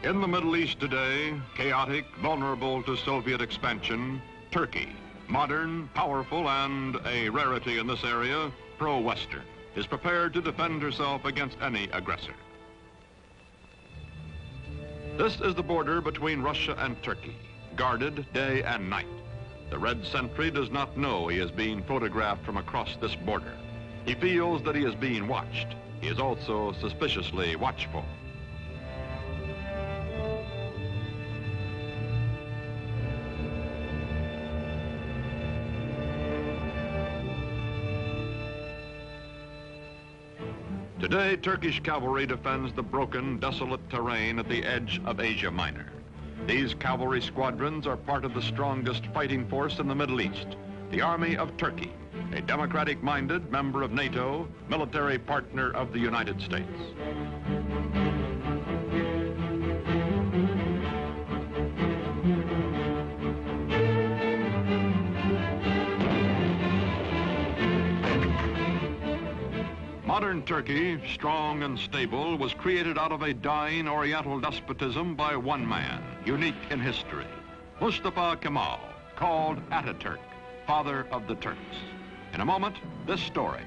In the Middle East today, chaotic, vulnerable to Soviet expansion, Turkey, modern, powerful, and a rarity in this area, pro-Western, is prepared to defend herself against any aggressor. This is the border between Russia and Turkey, guarded day and night. The red sentry does not know he is being photographed from across this border. He feels that he is being watched. He is also suspiciously watchful. Today, Turkish cavalry defends the broken, desolate terrain at the edge of Asia Minor. These cavalry squadrons are part of the strongest fighting force in the Middle East, the Army of Turkey, a democratic-minded member of NATO, military partner of the United States. Modern Turkey, strong and stable, was created out of a dying Oriental despotism by one man, unique in history, Mustafa Kemal, called Ataturk, father of the Turks. In a moment, this story,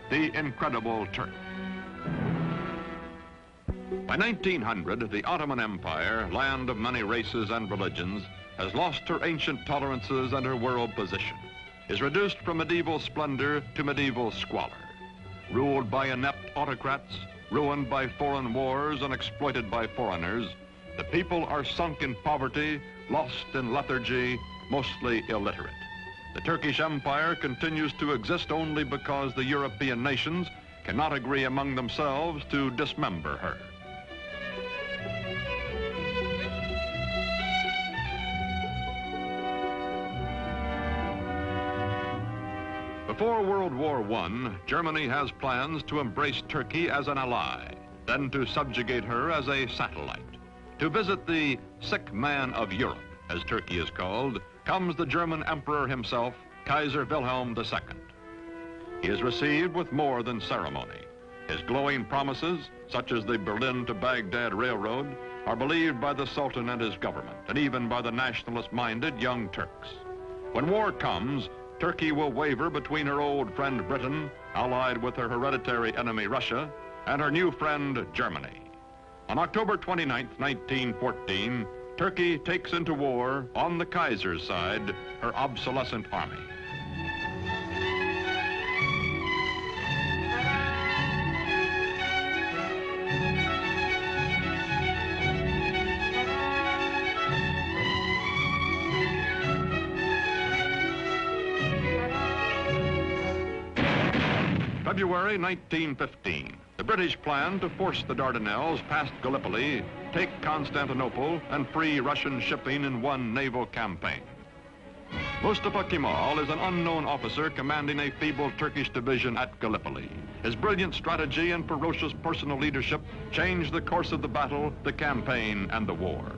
the incredible Turk. By 1900, the Ottoman Empire, land of many races and religions, has lost her ancient tolerances and her world position, is reduced from medieval splendor to medieval squalor. Ruled by inept autocrats, ruined by foreign wars and exploited by foreigners, the people are sunk in poverty, lost in lethargy, mostly illiterate. The Turkish Empire continues to exist only because the European nations cannot agree among themselves to dismember her. Before World War I, Germany has plans to embrace Turkey as an ally, then to subjugate her as a satellite. To visit the sick man of Europe, as Turkey is called, comes the German emperor himself, Kaiser Wilhelm II. He is received with more than ceremony. His glowing promises, such as the Berlin to Baghdad Railroad, are believed by the Sultan and his government, and even by the nationalist-minded Young Turks. When war comes, Turkey will waver between her old friend Britain, allied with her hereditary enemy Russia, and her new friend Germany. On October 29, 1914, Turkey takes into war, on the Kaiser's side, her obsolescent army. February 1915, the British plan to force the Dardanelles past Gallipoli, take Constantinople, and free Russian shipping in one naval campaign. Mustafa Kemal is an unknown officer commanding a feeble Turkish division at Gallipoli. His brilliant strategy and ferocious personal leadership changed the course of the battle, the campaign, and the war.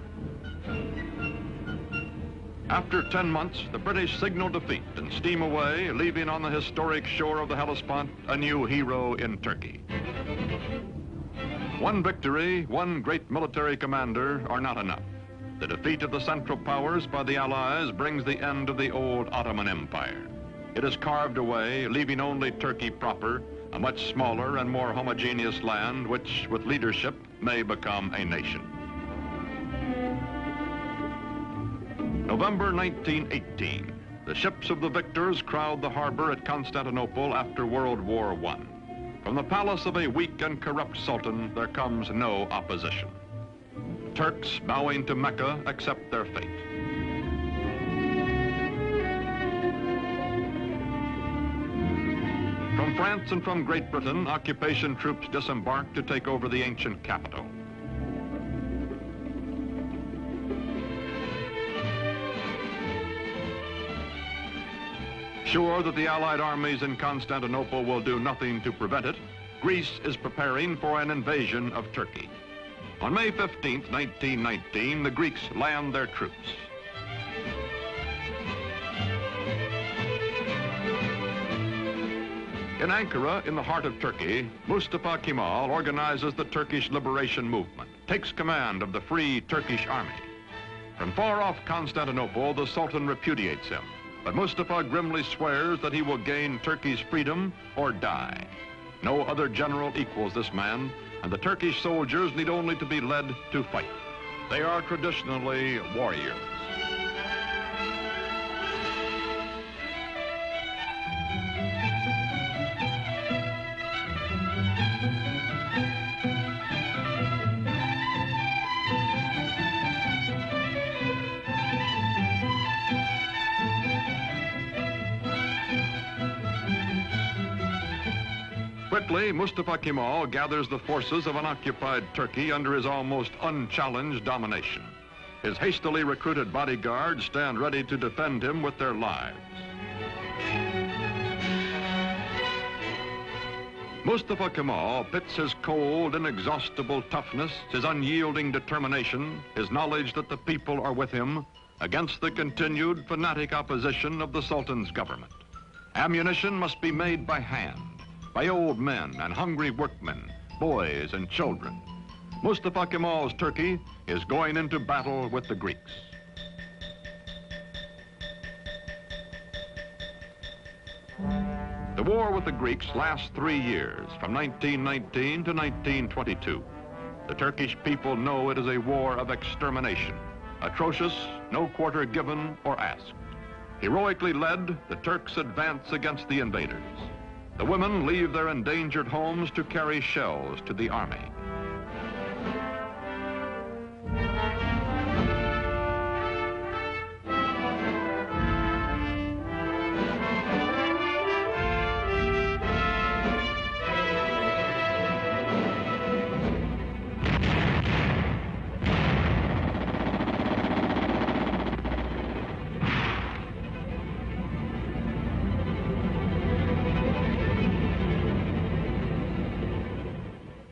After 10 months, the British signal defeat and steam away, leaving on the historic shore of the Hellespont a new hero in Turkey. One victory, one great military commander are not enough. The defeat of the Central Powers by the Allies brings the end of the old Ottoman Empire. It is carved away, leaving only Turkey proper, a much smaller and more homogeneous land which, with leadership, may become a nation. November 1918, the ships of the victors crowd the harbor at Constantinople after World War I. From the palace of a weak and corrupt sultan, there comes no opposition. Turks bowing to Mecca accept their fate. From France and from Great Britain, occupation troops disembark to take over the ancient capital. Sure that the Allied armies in Constantinople will do nothing to prevent it, Greece is preparing for an invasion of Turkey. On May 15, 1919, the Greeks land their troops. In Ankara, in the heart of Turkey, Mustafa Kemal organizes the Turkish liberation movement, takes command of the Free Turkish Army. From far off Constantinople, the Sultan repudiates him, but Mustafa grimly swears that he will gain Turkey's freedom or die. No other general equals this man, and the Turkish soldiers need only to be led to fight. They are traditionally warriors. Quickly, Mustafa Kemal gathers the forces of an occupied Turkey under his almost unchallenged domination. His hastily recruited bodyguards stand ready to defend him with their lives. Mustafa Kemal pits his cold, inexhaustible toughness, his unyielding determination, his knowledge that the people are with him, against the continued fanatic opposition of the Sultan's government. Ammunition must be made by hand, by old men and hungry workmen, boys and children. Mustafa Kemal's Turkey is going into battle with the Greeks. The war with the Greeks lasts 3 years, from 1919 to 1922. The Turkish people know it is a war of extermination, atrocious, no quarter given or asked. Heroically led, the Turks advance against the invaders. The women leave their endangered homes to carry shells to the army.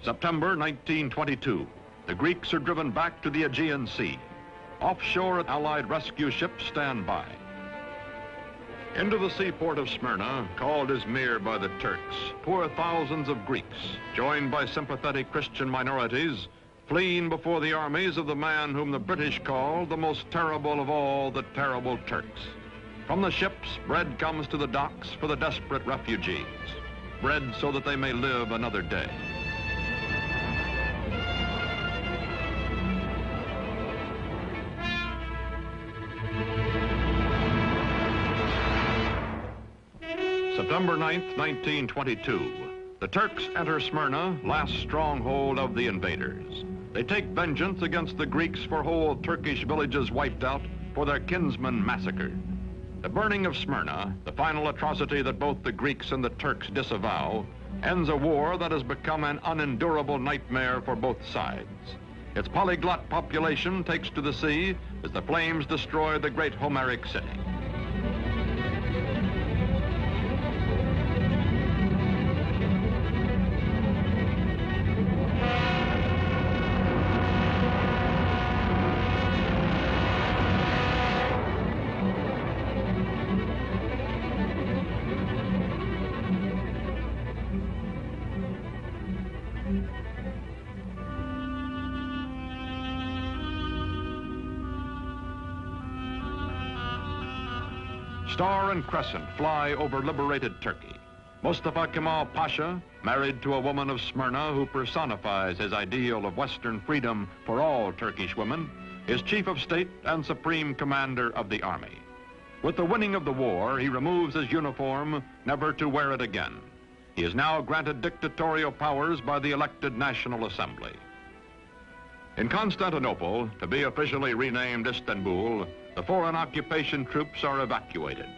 September 1922, the Greeks are driven back to the Aegean Sea. Offshore, Allied rescue ships stand by. Into the seaport of Smyrna, called Izmir by the Turks, pour thousands of Greeks, joined by sympathetic Christian minorities, fleeing before the armies of the man whom the British call the most terrible of all the terrible Turks. From the ships, bread comes to the docks for the desperate refugees. Bread so that they may live another day. September 9th, 1922. The Turks enter Smyrna, last stronghold of the invaders. They take vengeance against the Greeks for whole Turkish villages wiped out, for their kinsmen massacred. The burning of Smyrna, the final atrocity that both the Greeks and the Turks disavow, ends a war that has become an unendurable nightmare for both sides. Its polyglot population takes to the sea as the flames destroy the great Homeric city. Star and crescent fly over liberated Turkey. Mustafa Kemal Pasha, married to a woman of Smyrna who personifies his ideal of Western freedom for all Turkish women, is chief of state and supreme commander of the army. With the winning of the war, he removes his uniform, never to wear it again. He is now granted dictatorial powers by the elected National Assembly. In Constantinople, to be officially renamed Istanbul, the foreign occupation troops are evacuated.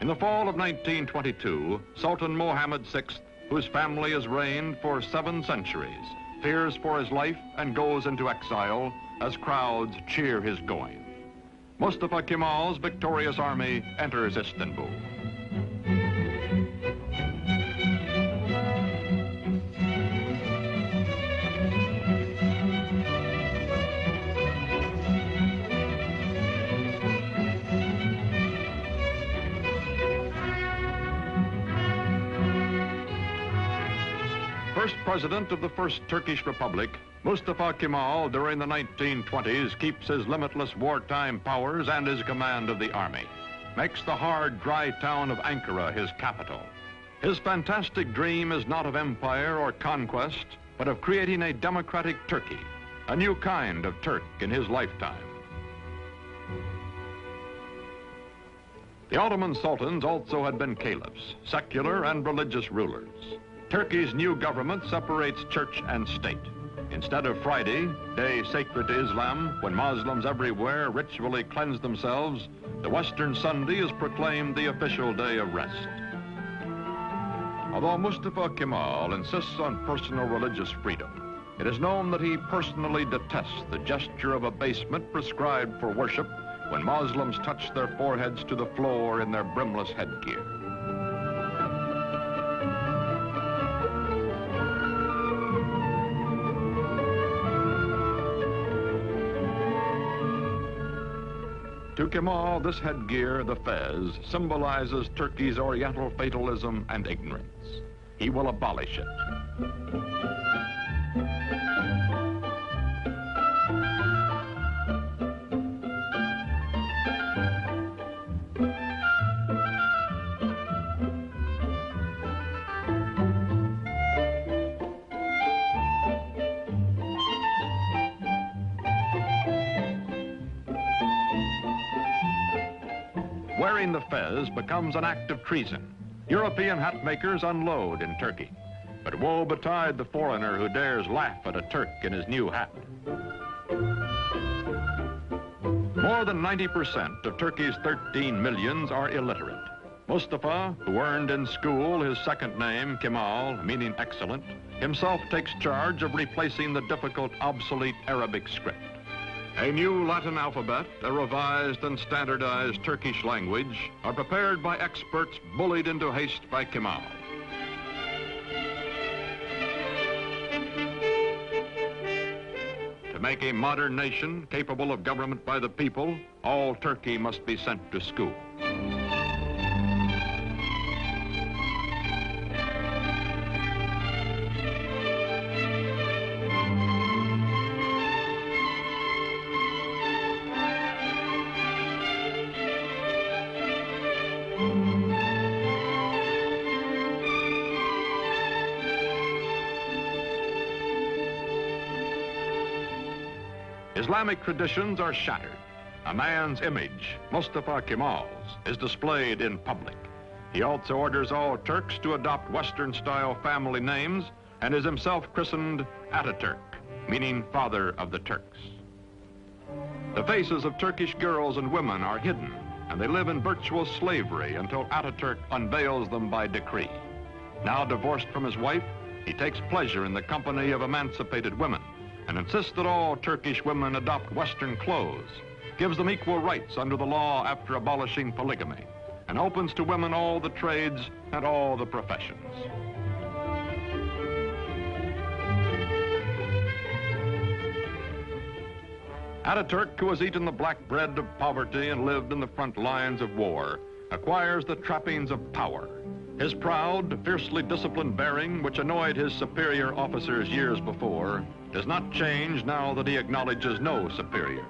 In the fall of 1922, Sultan Mohammed VI, whose family has reigned for 7 centuries, fears for his life and goes into exile as crowds cheer his going. Mustafa Kemal's victorious army enters Istanbul. First president of the First Turkish Republic, Mustafa Kemal, during the 1920s, keeps his limitless wartime powers and his command of the army, makes the hard, dry town of Ankara his capital. His fantastic dream is not of empire or conquest, but of creating a democratic Turkey, a new kind of Turk in his lifetime. The Ottoman sultans also had been caliphs, secular and religious rulers. Turkey's new government separates church and state. Instead of Friday, day sacred to Islam, when Muslims everywhere ritually cleanse themselves, the Western Sunday is proclaimed the official day of rest. Although Mustafa Kemal insists on personal religious freedom, it is known that he personally detests the gesture of abasement prescribed for worship when Muslims touch their foreheads to the floor in their brimless headgear. To Kemal, this headgear, the fez, symbolizes Turkey's Oriental fatalism and ignorance. He will abolish it. Wearing the fez becomes an act of treason. European hat makers unload in Turkey. But woe betide the foreigner who dares laugh at a Turk in his new hat. More than 90% of Turkey's 13 millions are illiterate. Mustafa, who earned in school his second name, Kemal, meaning excellent, himself takes charge of replacing the difficult, obsolete Arabic script. A new Latin alphabet, a revised and standardized Turkish language are prepared by experts bullied into haste by Kemal. To make a modern nation capable of government by the people, all Turkey must be sent to school. Islamic traditions are shattered. A man's image, Mustafa Kemal's, is displayed in public. He also orders all Turks to adopt Western-style family names and is himself christened Ataturk, meaning father of the Turks. The faces of Turkish girls and women are hidden, and they live in virtual slavery until Ataturk unveils them by decree. Now divorced from his wife, he takes pleasure in the company of emancipated women and insists that all Turkish women adopt Western clothes, gives them equal rights under the law after abolishing polygamy, and opens to women all the trades and all the professions. Ataturk, who has eaten the black bread of poverty and lived in the front lines of war, acquires the trappings of power. His proud, fiercely disciplined bearing, which annoyed his superior officers years before, does not change now that he acknowledges no superiors.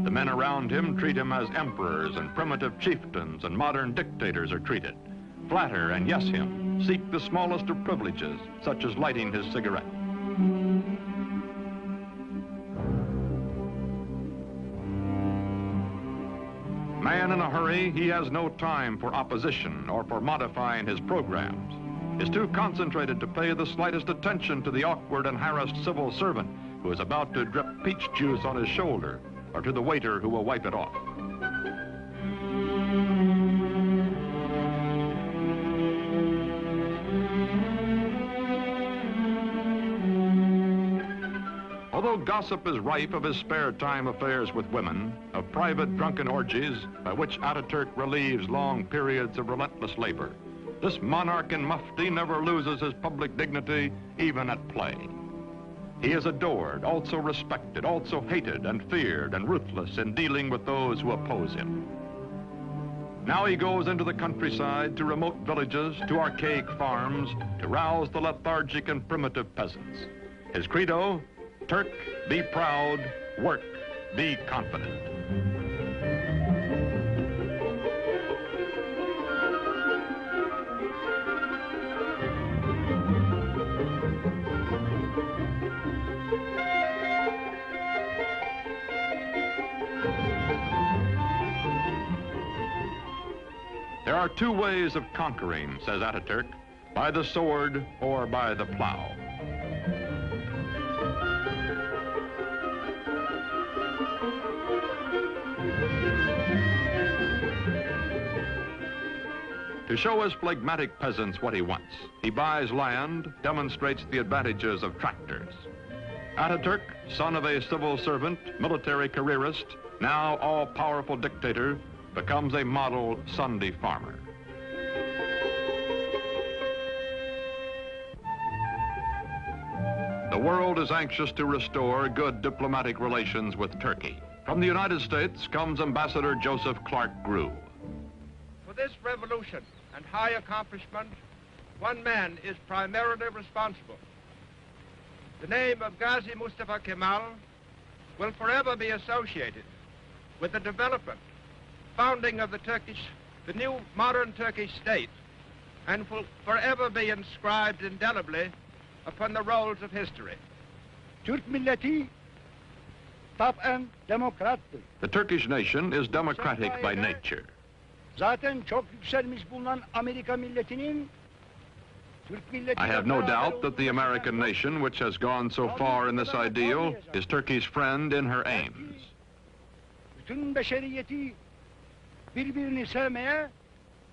The men around him treat him as emperors and primitive chieftains and modern dictators are treated. Flatter and yes him, seek the smallest of privileges, such as lighting his cigarette. Man in a hurry, he has no time for opposition or for modifying his programs. Is too concentrated to pay the slightest attention to the awkward and harassed civil servant who is about to drip peach juice on his shoulder, or to the waiter who will wipe it off. Although gossip is rife of his spare time affairs with women, of private drunken orgies by which Ataturk relieves long periods of relentless labor, this monarch in mufti never loses his public dignity, even at play. He is adored, also respected, also hated and feared and ruthless in dealing with those who oppose him. Now he goes into the countryside, to remote villages, to archaic farms, to rouse the lethargic and primitive peasants. His credo, Turk, be proud, work, be confident. There are two ways of conquering, says Ataturk, by the sword or by the plow. To show his phlegmatic peasants what he wants, he buys land, demonstrates the advantages of tractors. Ataturk, son of a civil servant, military careerist, now all-powerful dictator, becomes a model Sunday farmer. The world is anxious to restore good diplomatic relations with Turkey. From the United States comes Ambassador Joseph Clark Grew. For this revolution and high accomplishment, one man is primarily responsible. The name of Gazi Mustafa Kemal will forever be associated with the development, founding of the new modern Turkish state, and will forever be inscribed indelibly upon the rolls of history. Türk milleti taben demokrattır. The Turkish nation is democratic by nature. Zaten çok yükselmiş bulunan Amerika milletinin Türk milleti. I have no doubt that the American nation, which has gone so far in this ideal, is Turkey's friend in her aims. Bütün beşeriyeti birbirini sevmeye.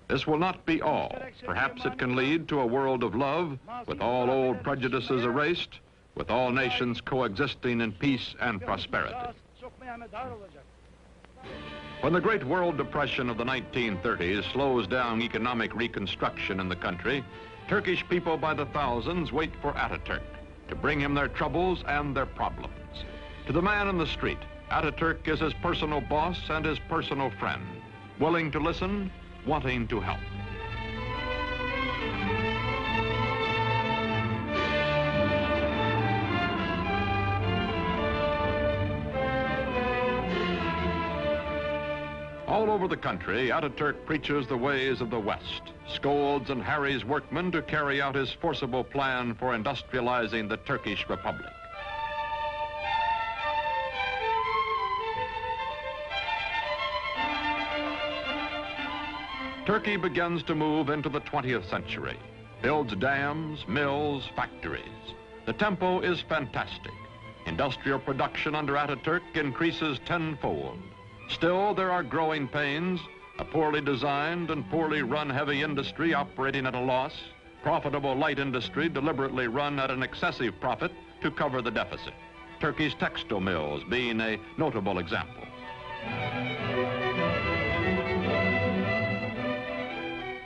This will not be all. Perhaps it can lead to a world of love, with all old prejudices erased, with all nations coexisting in peace and prosperity. When the Great World Depression of the 1930s slows down economic reconstruction in the country, Turkish people by the thousands wait for Ataturk to bring him their troubles and their problems. To the man in the street, Ataturk is his personal boss and his personal friend, willing to listen, wanting to help. All over the country, Ataturk preaches the ways of the West, scolds and harries workmen to carry out his forcible plan for industrializing the Turkish Republic. Turkey begins to move into the 20th century, builds dams, mills, factories. The tempo is fantastic. Industrial production under Ataturk increases tenfold. Still, there are growing pains, a poorly designed and poorly run heavy industry operating at a loss, profitable light industry deliberately run at an excessive profit to cover the deficit. Turkey's textile mills being a notable example.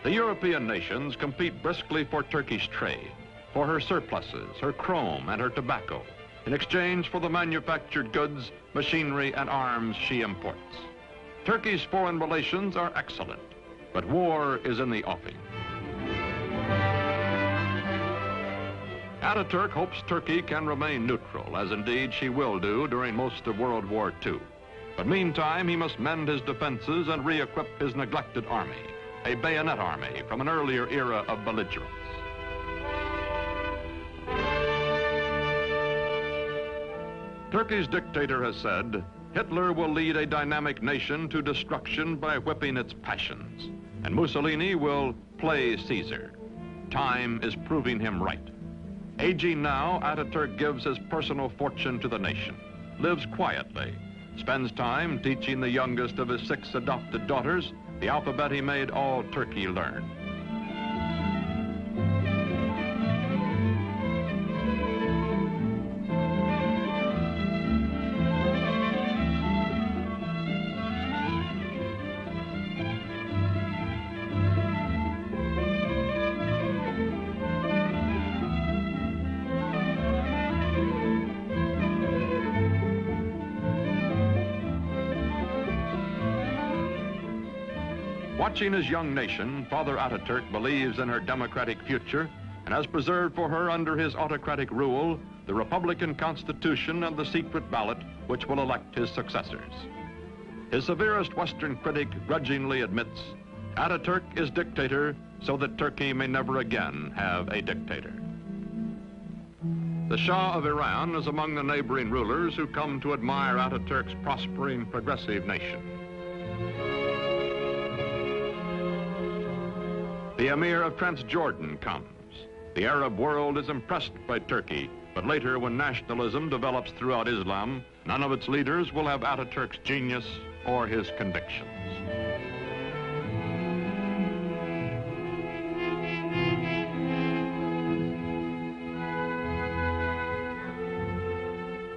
The European nations compete briskly for Turkish trade, for her surpluses, her chrome, and her tobacco, in exchange for the manufactured goods, machinery, and arms she imports. Turkey's foreign relations are excellent, but war is in the offing. Ataturk hopes Turkey can remain neutral, as indeed she will do during most of World War II. But meantime, he must mend his defenses and re-equip his neglected army, a bayonet army from an earlier era of belligerence. Turkey's dictator has said, Hitler will lead a dynamic nation to destruction by whipping its passions, and Mussolini will play Caesar. Time is proving him right. Aging now, Ataturk gives his personal fortune to the nation, lives quietly, spends time teaching the youngest of his 6 adopted daughters the alphabet he made all Turkey learn. Watching his young nation, Father Ataturk believes in her democratic future and has preserved for her under his autocratic rule the Republican Constitution and the secret ballot which will elect his successors. His severest Western critic grudgingly admits, Ataturk is dictator so that Turkey may never again have a dictator. The Shah of Iran is among the neighboring rulers who come to admire Ataturk's prospering, progressive nation. The Emir of Transjordan comes. The Arab world is impressed by Turkey, but later when nationalism develops throughout Islam, none of its leaders will have Ataturk's genius or his convictions.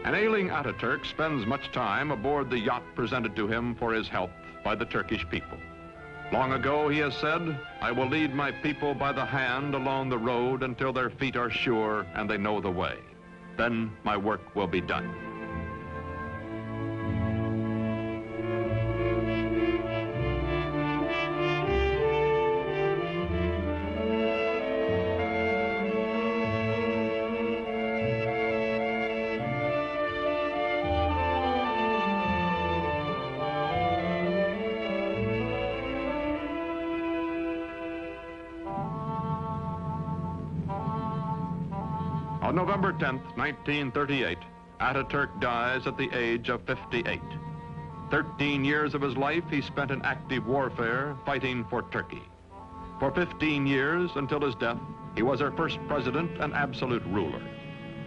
An ailing Ataturk spends much time aboard the yacht presented to him for his health by the Turkish people. Long ago, he has said, I will lead my people by the hand along the road until their feet are sure and they know the way. Then my work will be done. On November 10th, 1938, Ataturk dies at the age of 58. 13 years of his life he spent in active warfare fighting for Turkey. For 15 years, until his death, he was our first president and absolute ruler.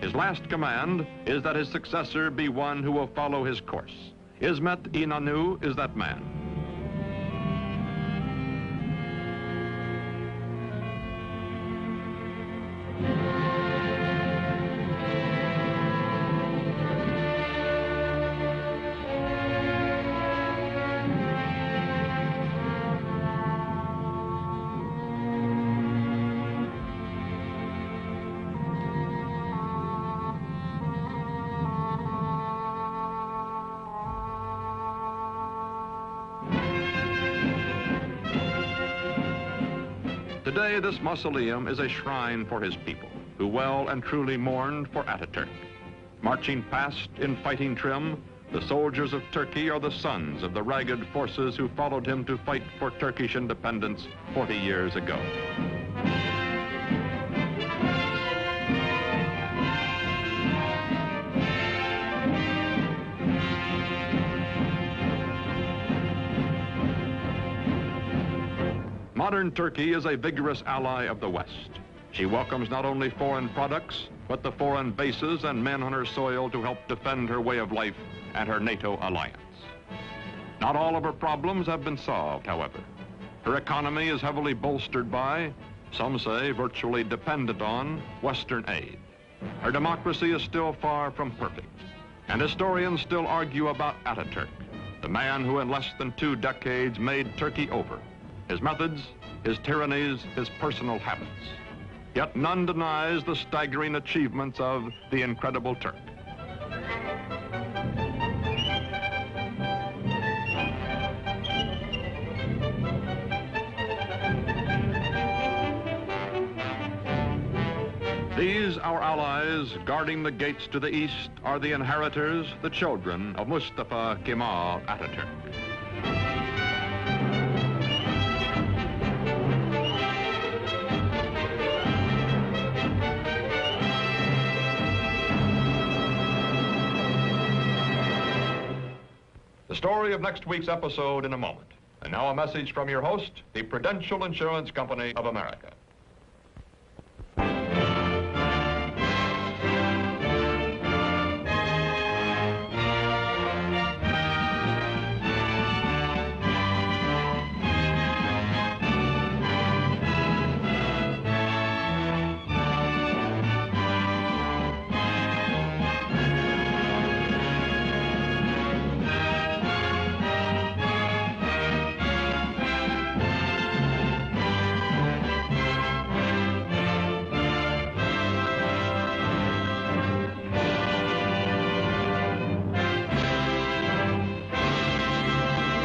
His last command is that his successor be one who will follow his course. Hizmet İnönü is that man. Today, this mausoleum is a shrine for his people, who well and truly mourned for Ataturk. Marching past in fighting trim, the soldiers of Turkey are the sons of the ragged forces who followed him to fight for Turkish independence 40 years ago. Modern Turkey is a vigorous ally of the West. She welcomes not only foreign products, but the foreign bases and men on her soil to help defend her way of life and her NATO alliance. Not all of her problems have been solved, however. Her economy is heavily bolstered by, some say virtually dependent on, Western aid. Her democracy is still far from perfect, and historians still argue about Ataturk, the man who in less than 2 decades made Turkey over. His methods, his tyrannies, his personal habits. Yet none denies the staggering achievements of the incredible Turk. These, our allies, guarding the gates to the east, are the inheritors, the children of Mustafa Kemal Ataturk. The story of next week's episode in a moment. And now a message from your host, the Prudential Insurance Company of America.